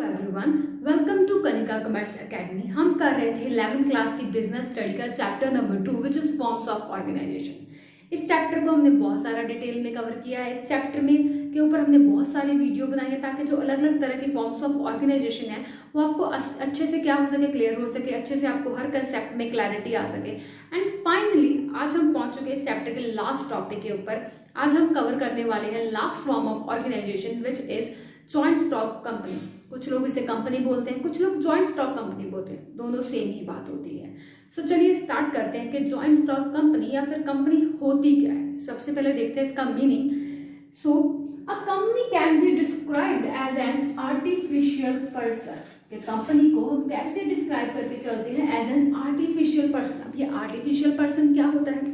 Everyone, welcome to Kanika commerce academy. हम कर रहे थे 11th क्लास की बिजनेस स्टडी का chapter number 2 which is forms of organisation. इस चैप्टर को हमने बहुत सारा डिटेल में कवर किया है। इस चैप्टर में के ऊपर हमने बहुत सारी वीडियो बनाई है ताकि जो अलग अलग तरह की फॉर्म्स ऑफ ऑर्गेनाइजेशन है वो आपको अच्छे से क्या हो सके, क्लियर हो सके, अच्छे से आपको हर कंसेप्ट में क्लैरिटी आ सके। एंड फाइनली आज हम पहुंच चुके इस चैप्टर के लास्ट टॉपिक के ऊपर। आज हम कवर करने वाले हैं last form of organisation which is joint stock company. कुछ लोग इसे कंपनी बोलते हैं, कुछ लोग जॉइंट स्टॉक कंपनी बोलते हैं, दोनों सेम ही बात होती है। सो चलिए स्टार्ट करते हैं कि जॉइंट स्टॉक कंपनी या फिर कंपनी होती क्या है। सबसे पहले देखते हैं इसका meaning. So a company can be described as an artificial person. कि कंपनी को हम कैसे डिस्क्राइब करके चलते हैं? As an artificial person. अब ये आर्टिफिशियल पर्सन क्या होता है?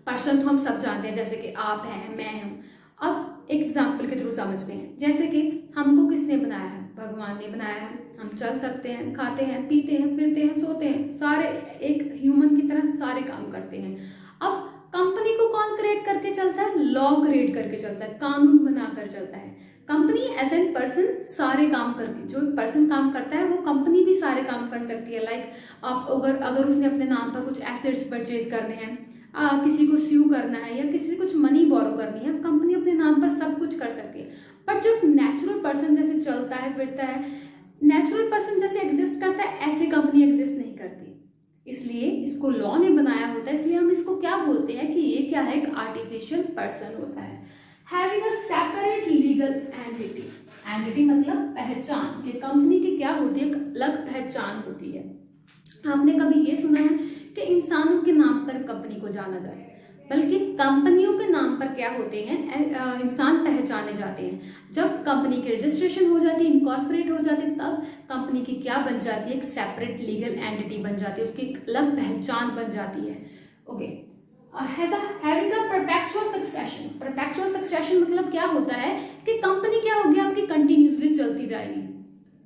पर्सन तो हम सब जानते हैं, जैसे कि आप हैं, मैं हूं। अब एक एग्जाम्पल के थ्रू समझते हैं। जैसे कि हमको किसने बनाया है? भगवान ने बनाया है। हम चल सकते हैं, खाते हैं, पीते हैं, फिरते हैं, सोते हैं, सारे एक ह्यूमन की तरह सारे काम करते हैं। अब कंपनी को कौन क्रिएट करके चलता है? लॉ क्रिएट करके चलता है, कानून बनाकर चलता है। कंपनी एज एन पर्सन सारे काम करके, जो पर्सन काम करता है वो कंपनी भी सारे काम कर सकती है। लाइक आप अगर उसने अपने नाम पर कुछ एसेट्स परचेज करने हैं, किसी को स्यू करना है या किसी से कुछ मनी बोरो करनी है, कंपनी अपने नाम पर सब कुछ कर सकती है। बट जो नेचुरल पर्सन जैसे चलता है, फिरता है, नेचुरल पर्सन जैसे एग्जिस्ट करता है, ऐसी कंपनी एग्जिस्ट नहीं करती। इसलिए इसको लॉ ने बनाया होता है। इसलिए हम इसको क्या बोलते हैं कि ये क्या है? एक आर्टिफिशियल पर्सन होता है। Having a separate legal entity. Entity मतलब पहचान। कि कंपनी की क्या होती है? एक अलग पहचान होती है। आपने कभी ये सुना है कि इंसानों के नाम पर कंपनी को जाना जाए? बल्कि कंपनियों के नाम पर क्या होते हैं? इंसान पहचाने जाते हैं। जब कंपनी की रजिस्ट्रेशन हो जाती है, इनकॉर्पोरेट हो जाती है, तब कंपनी की क्या बन जाती है? एक सेपरेट लीगल एंटिटी बन जाती है, उसकी एक अलग पहचान बन जाती है। Okay. Having a perpetual succession. Perpetual succession मतलब क्या होता है कि कंपनी क्या होगी? आपकी कंटिन्यूसली चलती जाएगी।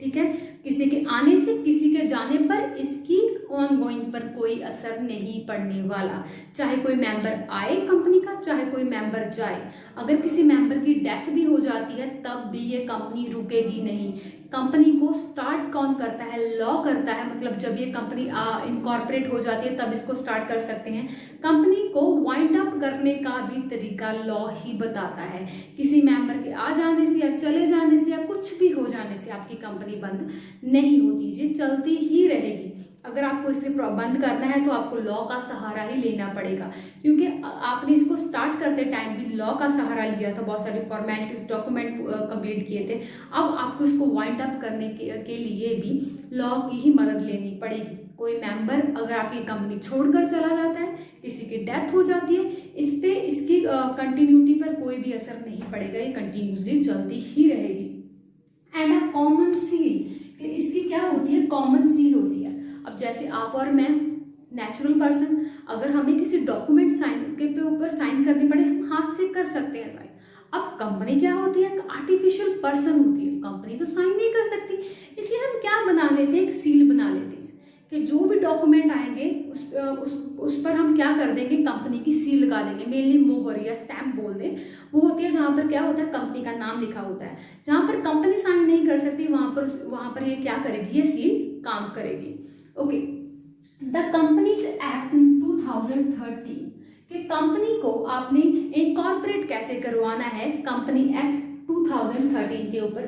ठीक है, किसी के आने से, किसी के जाने पर इसकी ऑनगोइंग पर कोई असर नहीं पड़ने वाला। चाहे कोई मेंबर आए कंपनी का, चाहे कोई मेंबर जाए। अगर किसी मेंबर की डेथ भी हो जाती है तब भी ये कंपनी रुकेगी नहीं। कंपनी को स्टार्ट कौन करता है? लॉ करता है। मतलब जब ये कंपनी इनकॉर्पोरेट हो जाती है तब इसको स्टार्ट कर सकते हैं। कंपनी को वाइंड अप करने का भी तरीका लॉ ही बताता है। किसी मेंबर के आ जाने से या चले जाने से या कुछ भी हो जाने से आपकी कंपनी बंद नहीं होती, ये चलती ही रहेगी। अगर आपको इसे बंद करना है तो आपको लॉ का सहारा ही लेना पड़ेगा, क्योंकि आपने इसको स्टार्ट करते टाइम भी लॉ का सहारा लिया था, बहुत सारे फॉर्मेलिटीज, डॉक्यूमेंट कंप्लीट किए थे। अब आपको इसको वाइंड अप करने के लिए भी लॉ की ही मदद लेनी पड़ेगी। कोई मेंबर अगर आपकी कंपनी छोड़कर चला जाता है, किसी की डेथ हो जाती है, इस पे इसकी कंटिन्यूटी पर कोई भी असर नहीं पड़ेगा, ये कंटिन्यूसली चलती ही रहेगी। And a common seal. इसकी क्या होती है? कॉमन सील होती है। अब जैसे आप और मैं नेचुरल पर्सन, अगर हमें किसी डॉक्यूमेंट साइन के ऊपर साइन करनी पड़े, हम हाथ से कर सकते हैं साइन। अब कंपनी क्या होती है? आर्टिफिशियल पर्सन होती है, कंपनी तो साइन नहीं कर सकती। इसलिए हम क्या बना लेते हैं? एक सील बना लेते हैं कि जो भी डॉक्यूमेंट आएंगे उस पर हम क्या कर देंगे? कंपनी की सील लगा देंगे। मेनली मोहर या स्टैम्प बोल दें, वो होती है जहां पर क्या होता है? कंपनी का नाम लिखा होता है। जहां पर कंपनी साइन नहीं कर सकती वहां पर ये क्या करेगी? ये सील काम करेगी। ओके। द कंपनीज एक्ट 2013 कि कंपनी को आपने इनकॉर्पोरेट कैसे करवाना है? कंपनी एक्ट 2013 के ऊपर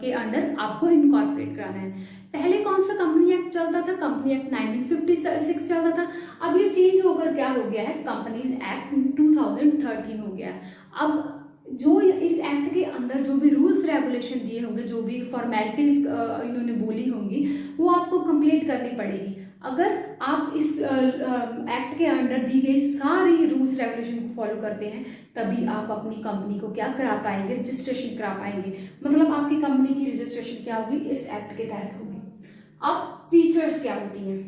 के अंडर आपको इनकॉर्पोरेट कराना है। पहले कौन सा कंपनी एक्ट चलता था? कंपनी एक्ट 1956 चलता था। अब ये चेंज होकर क्या हो गया है? कंपनीज एक्ट 2013 हो गया है। अब जो इस एक्ट के अंदर जो भी रूल्स रेगुलेशन दिए होंगे, जो भी फॉर्मेलिटीज इन्होंने बोली होंगी, वो आपको कंप्लीट करनी पड़ेगी। अगर आप इस एक्ट के अंडर दी गई सारी रूल्स रेगुलेशन को फॉलो करते हैं तभी आप अपनी कंपनी को क्या करा पाएंगे? रजिस्ट्रेशन करा पाएंगे। मतलब आपकी कंपनी की रजिस्ट्रेशन क्या होगी? इस एक्ट के तहत होगी। अब फीचर्स क्या होती हैं?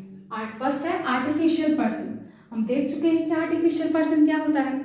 फर्स्ट है आर्टिफिशियल पर्सन। हम देख चुके हैं कि आर्टिफिशियल पर्सन क्या होता है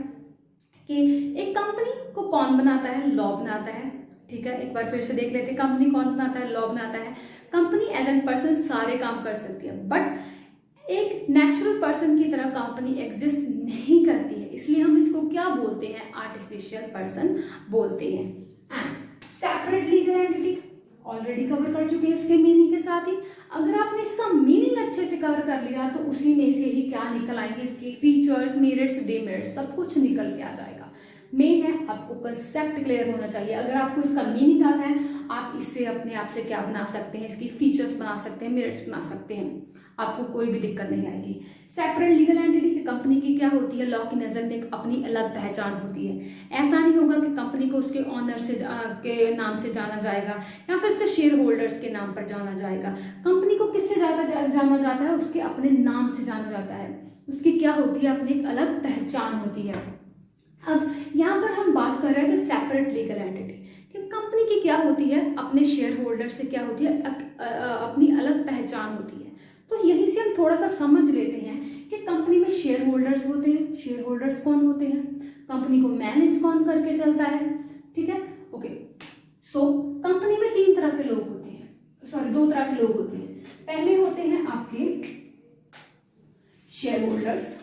कि एक कंपनी को कौन बनाता है? लॉ बनाता है। ठीक है, एक बार फिर से देख लेते हैं। कंपनी कौन बनाता है? लॉ बनाता है। कंपनी एज एन पर्सन सारे काम कर सकती है, बट एक नेचुरल पर्सन की तरह कंपनी एग्जिस्ट नहीं करती है। इसलिए हम इसको क्या बोलते हैं? आर्टिफिशियल पर्सन बोलते हैं। And separate legal entity. Already cover कर चुके हैं इसके मीनिंग के साथ ही। अगर आपने इसका मीनिंग अच्छे से कवर कर लिया तो उसी में से ही क्या निकल आएंगे, इसके फीचर्स, मेरिट्स, डिमेरिट्स, सब कुछ निकल के आ जाएगा। मेन है आपको कंसेप्ट क्लियर होना चाहिए। अगर आपको इसका मीनिंग आता है, आप इससे अपने आप से क्या बना सकते हैं, इसकी फीचर्स बना सकते हैं, मेरिट्स बना सकते हैं, आपको कोई भी दिक्कत नहीं आएगी। सेपरेट लीगल एंटिटी की कंपनी की क्या होती है, लॉ की नज़र में एक अपनी अलग पहचान होती है। ऐसा नहीं होगा कि कंपनी को उसके ऑनर से के नाम से जाना जाएगा या फिर उसके शेयर होल्डर्स के नाम पर जाना जाएगा। कंपनी को किससे जाना जाता है, उसके अपने नाम से जाना जाता है। उसकी क्या होती है, अपनी एक अलग पहचान होती है। अब यहाँ पर हम बात कर रहे थे सेपरेट लीगल एंटिटी कि कंपनी की क्या होती है, अपने शेयर होल्डर से क्या होती है, अपनी अलग पहचान होती है। तो यहीं से हम थोड़ा सा समझ लेते हैं कि कंपनी में शेयर होल्डर्स होते हैं। शेयर होल्डर्स कौन होते हैं, कंपनी को मैनेज कौन करके चलता है, ठीक है, ओके। सो कंपनी में तीन तरह के लोग होते हैं, सॉरी दो तरह के लोग होते हैं। पहले होते हैं आपके शेयर होल्डर्स,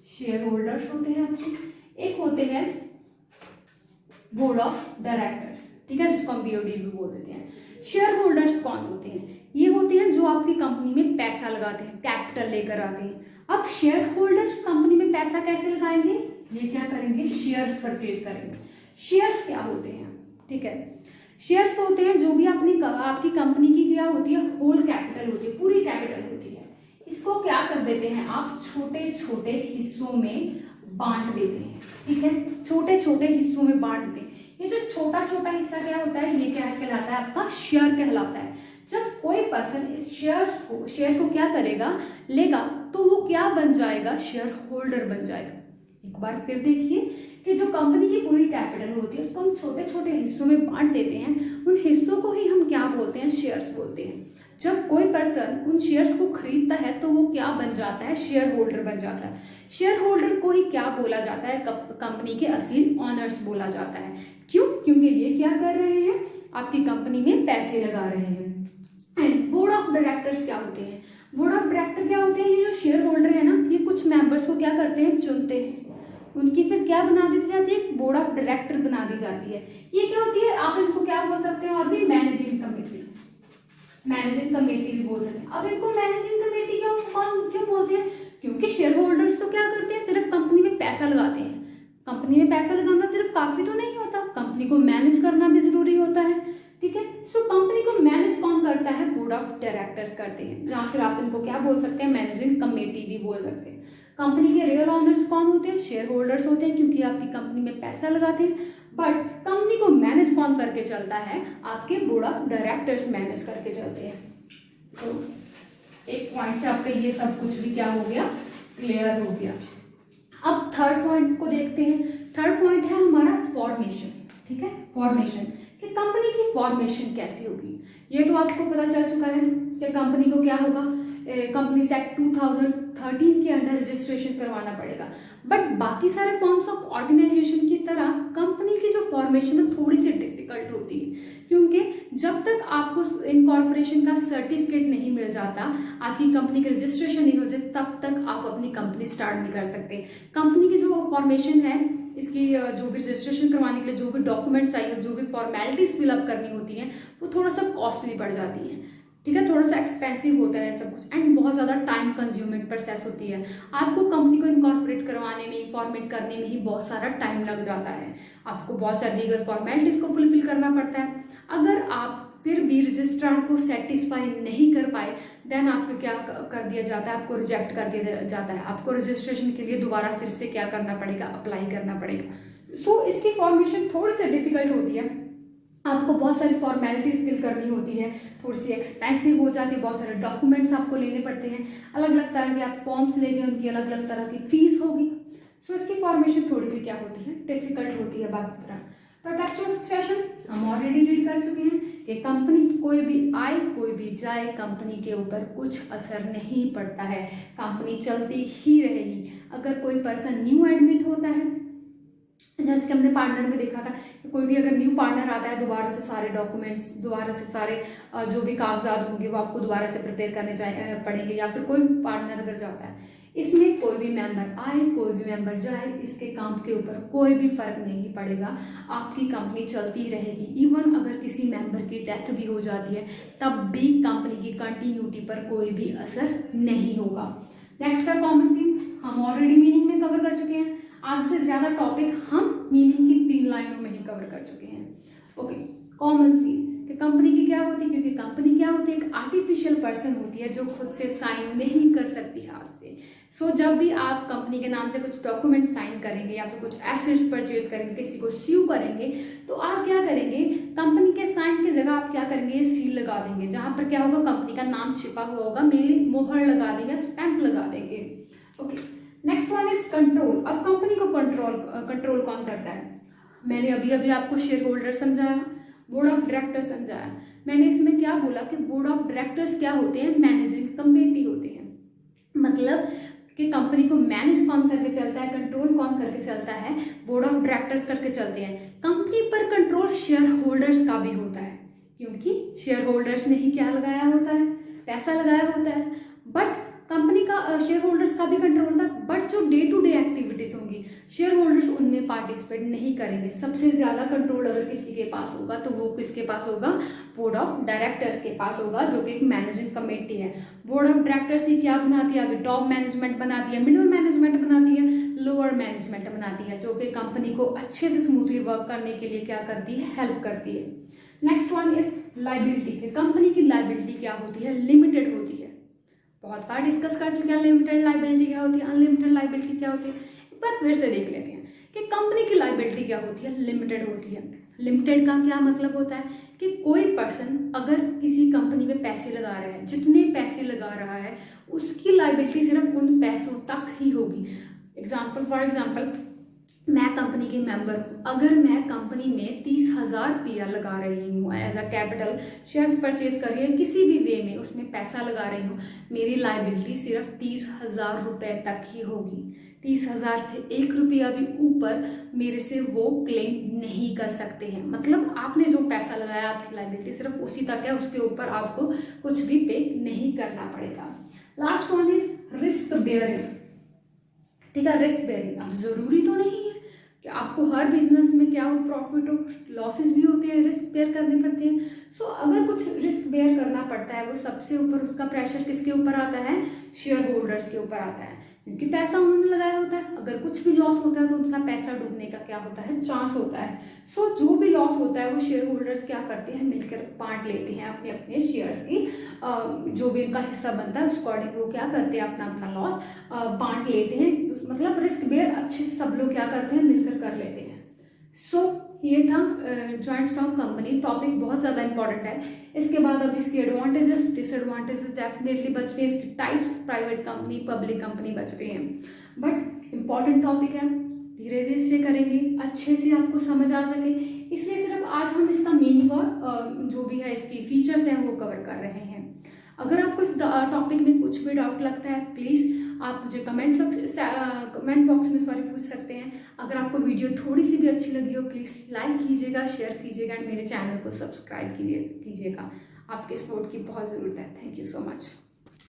शेयर होल्डर्स होते हैं आपके। एक होते हैं बोर्ड ऑफ डायरेक्टर्स, ठीक है, जिसको हम बीओडी भी बोल देते हैं। शेयर होल्डर्स कौन होते हैं, ये होते हैं जो आपकी कंपनी में पैसा लगाते हैं, कैपिटल लेकर आते हैं। अब शेयर होल्डर्स कंपनी में पैसा कैसे लगाएंगे, ये क्या करेंगे, शेयर्स परचेज करेंगे। शेयर्स क्या होते हैं, ठीक है, शेयर्स होते हैं जो भी आपकी कंपनी की क्या होती है, होल कैपिटल होती है, पूरी कैपिटल होती है। इसको क्या कर देते हैं आप, छोटे छोटे हिस्सों में बांट देते हैं, ठीक है, छोटे छोटे हिस्सों में बांट देते हैं। ये जो छोटा छोटा हिस्सा क्या होता है, ये क्या कहलाता है, आपका शेयर कहलाता है। जब कोई पर्सन इस शेयर को क्या करेगा, लेगा, तो वो क्या बन जाएगा, शेयर होल्डर बन जाएगा। एक बार फिर देखिए कि जो कंपनी की पूरी कैपिटल होती है उसको हम छोटे छोटे हिस्सों में बांट देते हैं। उन हिस्सों को ही हम क्या बोलते हैं, शेयर्स बोलते हैं। जब कोई पर्सन उन शेयर्स को खरीदता है तो वो क्या बन जाता है, शेयर होल्डर बन जाता है। शेयर होल्डर को ही क्या बोला जाता है, कंपनी के असली ऑनर्स बोला जाता है। क्यों, क्योंकि ये क्या कर रहे हैं, आपकी कंपनी में पैसे लगा रहे हैं। एंड बोर्ड ऑफ डायरेक्टर्स क्या होते हैं, बोर्ड ऑफ डायरेक्टर क्या होते हैं, ये जो शेयर होल्डर है ना, ये कुछ मेंबर्स को क्या करते हैं, चुनते हैं। उनकी फिर क्या बना दी जाती है, बोर्ड ऑफ डायरेक्टर बना दी जाती है। ये क्या होती है, आप इसको क्या बोल सकते हैं, और भी मैनेजिंग कमेटी, मैनेजिंग कमेटी भी बोल सकते हैं। अब इनको मैनेजिंग कमेटी क्यों बोलते हैं, क्योंकि शेयर होल्डर्स तो क्या करते हैं, सिर्फ कंपनी में पैसा लगाते हैं। कंपनी में पैसा लगाना सिर्फ काफी तो नहीं होता, कंपनी को मैनेज करना भी जरूरी होता है, ठीक है। सो कंपनी को मैनेज कौन करता है, बोर्ड ऑफ डायरेक्टर्स करते हैं, या फिर आप इनको क्या बोल सकते हैं, मैनेजिंग कमेटी भी बोल सकते हैं। कंपनी के रियल ऑनर्स कौन होते हैं, शेयर होल्डर्स होते हैं, क्योंकि आपकी कंपनी में पैसा लगाते हैं। बट कंपनी को मैनेज कौन करके चलता है, आपके बोर्ड ऑफ डायरेक्टर्स मैनेज करके चलते हैं। सो एक पॉइंट से आपका ये सब कुछ भी क्या हो गया, क्लियर हो गया। अब थर्ड पॉइंट को देखते हैं। थर्ड पॉइंट है हमारा फॉर्मेशन, ठीक है, फॉर्मेशन कि कंपनी की फॉर्मेशन कैसी होगी। ये तो आपको पता चल चुका है कि कंपनी को क्या होगा, कंपनी एक्ट 2013 के अंडर रजिस्ट्रेशन करवाना पड़ेगा। बट बाकी सारे फॉर्म्स ऑफ ऑर्गेनाइजेशन की तरह कंपनी की जो फॉर्मेशन है थोड़ी सी डिफिकल्ट होती है, क्योंकि जब तक आपको इनकॉर्पोरेशन का सर्टिफिकेट नहीं मिल जाता, आपकी कंपनी की रजिस्ट्रेशन नहीं हो जाती, तब तक आप अपनी कंपनी स्टार्ट नहीं कर सकते। कंपनी की जो फॉर्मेशन है, इसकी जो भी रजिस्ट्रेशन करवाने के लिए जो भी डॉक्यूमेंट चाहिए, जो भी फॉर्मेलिटीज फिलअप करनी होती हैं, वो थोड़ा सा कॉस्टली पड़ जाती हैं, ठीक है, थोड़ा सा एक्सपेंसिव होता है सब कुछ, एंड बहुत ज़्यादा टाइम कंज्यूमिंग प्रोसेस होती है। आपको कंपनी को इनकॉर्पोरेट करवाने में, फॉर्मेट करने में ही बहुत सारा टाइम लग जाता है। आपको बहुत सारी लीगल फॉर्मेलिटीज को फुलफिल करना पड़ता है। अगर आप फिर भी रजिस्ट्रार को सेटिस्फाई नहीं कर पाए, देन आपको क्या कर दिया जाता है, आपको रिजेक्ट कर दिया जाता है। आपको रजिस्ट्रेशन के लिए दोबारा फिर से क्या करना पड़ेगा, अप्लाई करना पड़ेगा। सो इसकी फॉर्मेशन थोड़ी सी डिफिकल्ट होती है, आपको बहुत सारी फॉर्मेलिटीज फिल करनी होती है, थोड़ी सी एक्सपेंसिव हो जाती है, बहुत सारे डॉक्यूमेंट्स आपको लेने पड़ते हैं, अलग अलग तरह के आप फॉर्म्स लेंगे, उनकी अलग अलग तरह की फीस होगी। सो इसकी फॉर्मेशन थोड़ी सी क्या होती है, डिफिकल्ट होती है। बाकी तरह परपेचुअल सक्सेशन हम ऑलरेडी रीड कर चुके हैं कि कंपनी कोई भी आए कोई भी जाए, कंपनी के ऊपर कुछ असर नहीं पड़ता है, कंपनी चलती ही रहेगी। अगर कोई पर्सन न्यू एडमिट होता है, जैसे कि हमने पार्टनर में देखा था कि कोई भी अगर न्यू पार्टनर आता है, दोबारा से सारे डॉक्यूमेंट्स, दोबारा से सारे जो भी कागजात होंगे वो आपको दोबारा से प्रिपेयर करने पड़ेंगे, या फिर कोई पार्टनर अगर जाता है, इसमें कोई भी मेंबर आए कोई भी मेंबर जाए, इसके काम के ऊपर कोई भी फर्क नहीं पड़ेगा, आपकी कंपनी चलती रहेगी। इवन अगर किसी मेंबर की डेथ भी हो जाती है तब भी कंपनी की कंटिन्यूटी पर कोई भी असर नहीं होगा। नेक्स्ट है कॉमन सी, हम ऑलरेडी मीनिंग में कवर कर चुके हैं। आज से ज्यादा टॉपिक हम मीनिंग की 3 लाइनों में ही कवर कर चुके हैं। ओके, कॉमन सी कि कंपनी की क्या होती है, क्योंकि कंपनी क्या होती है, एक आर्टिफिशियल पर्सन होती है जो खुद से साइन नहीं कर सकती हाथ से। सो जब भी आप कंपनी के नाम से कुछ डॉक्यूमेंट साइन करेंगे या फिर कुछ एसेट्स परचेज करेंगे, किसी को स्यू करेंगे, तो आप क्या करेंगे, कंपनी के साइन की जगह आप क्या करेंगे, ये सील लगा देंगे, जहां पर क्या होगा, कंपनी का नाम छिपा हुआ होगा, मेनली मोहर लगा देंगे, स्टैंप लगा देंगे। Okay, next one is control. अब कंपनी को कंट्रोल कौन करता है? मैंने अभी अभी आपको शेयर होल्डर समझाया, बोर्ड ऑफ डायरेक्टर्स समझाया। मैंने इसमें क्या बोला कि बोर्ड ऑफ डायरेक्टर्स क्या होते हैं, मैनेजिंग कमेटी होते हैं। मतलब कि कंपनी को मैनेज कौन करके चलता है, कंट्रोल कौन करके चलता है, बोर्ड ऑफ डायरेक्टर्स करके चलते हैं। कंपनी पर कंट्रोल शेयर होल्डर्स का भी होता है, क्योंकि शेयर होल्डर्स ने ही क्या लगाया होता है, पैसा लगाया होता है। बट कंपनी का शेयर होल्डर्स का भी कंट्रोल था, बट जो डे टू डे एक्टिविटीज होंगी शेयर होल्डर्स उनमें पार्टिसिपेट नहीं करेंगे। सबसे ज्यादा कंट्रोल अगर किसी के पास होगा तो वो किसके पास होगा, बोर्ड ऑफ डायरेक्टर्स के पास होगा, जो कि एक मैनेजिंग कमेटी है। बोर्ड ऑफ डायरेक्टर्स ही क्या बनाती है, आगे टॉप मैनेजमेंट बनाती है, मिडिल मैनेजमेंट बनाती है, लोअर मैनेजमेंट बनाती है, जो कि कंपनी को अच्छे से स्मूथली वर्क करने के लिए क्या करती है, हेल्प करती है। Next one is liability. Company की लाइबिलिटी क्या होती है, लिमिटेड होती है। बहुत बार डिस्कस कर चुके हैं लिमिटेड लाइबिलिटी क्या होती है, अनलिमिटेड लाइबिलिटी क्या होती है। एक बार फिर से देख लेते हैं कि कंपनी की लाइबिलिटी क्या होती है, लिमिटेड होती है। लिमिटेड का क्या मतलब होता है कि कोई पर्सन अगर किसी कंपनी में पैसे लगा रहा है, जितने पैसे लगा रहा है उसकी लाइबिलिटी सिर्फ उन पैसों तक ही होगी। फॉर एग्जाम्पल मैं कंपनी के मेंबर हूँ, अगर मैं कंपनी में 30,000 रुपया लगा रही हूँ as a capital, shares purchase कर रही है, किसी भी वे में उसमें पैसा लगा रही हूँ, मेरी लाइबिलिटी सिर्फ 30,000 रुपये तक ही होगी। 30,000 से 1 रुपया भी ऊपर मेरे से वो क्लेम नहीं कर सकते हैं। मतलब आपने जो पैसा लगाया आपकी लाइबिलिटी सिर्फ उसी तक है, उसके ऊपर आपको कुछ भी पे नहीं करना पड़ेगा। Last one is risk bearing. ठीक है, रिस्क बेयरिंग। अब जरूरी तो नहीं है कि आपको हर बिजनेस में क्या हो, प्रॉफिट हो, लॉसेस भी होते हैं, रिस्क बेयर करने पड़ते हैं। सो अगर कुछ रिस्क बेयर करना पड़ता है, वो सबसे ऊपर उसका प्रेशर किसके ऊपर आता है, शेयर होल्डर्स के ऊपर आता है, क्योंकि पैसा उन्होंने लगाया होता है। अगर कुछ भी लॉस होता है तो उनका पैसा डूबने का क्या होता है, चांस होता है। सो जो भी लॉस होता है वो शेयर होल्डर्स क्या करते हैं, मिलकर बांट लेते हैं अपने अपने शेयर्स की, जो भी उनका हिस्सा बनता है उसके अकॉर्डिंग वो क्या करते हैं, अपना अपना लॉस बांट लेते हैं। मतलब रिस्क बेयर अच्छे से सब लोग क्या करते हैं, मिलकर कर लेते हैं। सो ये था जॉइंट स्टॉक कंपनी। टॉपिक बहुत ज़्यादा इंपॉर्टेंट है। इसके बाद अब इसकी एडवांटेजेस डिसएडवांटेजेस डेफिनेटली बच रहे हैं, इसकी types private company public company बच रही हैं, बट इम्पॉर्टेंट टॉपिक है, धीरे धीरे से करेंगे अच्छे से आपको समझ आ सके, इसलिए सिर्फ आज हम इसका मीनिंग और जो भी है इसकी फीचर्स हैं वो कवर कर रहे हैं। अगर आपको इस टॉपिक में कुछ भी डाउट लगता है प्लीज़ आप मुझे कमेंट बॉक्स में पूछ सकते हैं। अगर आपको वीडियो थोड़ी सी भी अच्छी लगी हो प्लीज़ लाइक कीजिएगा, शेयर कीजिएगा एंड मेरे चैनल को सब्सक्राइब कीजिएगा। आपके सपोर्ट की बहुत ज़रूरत है। Thank you so much.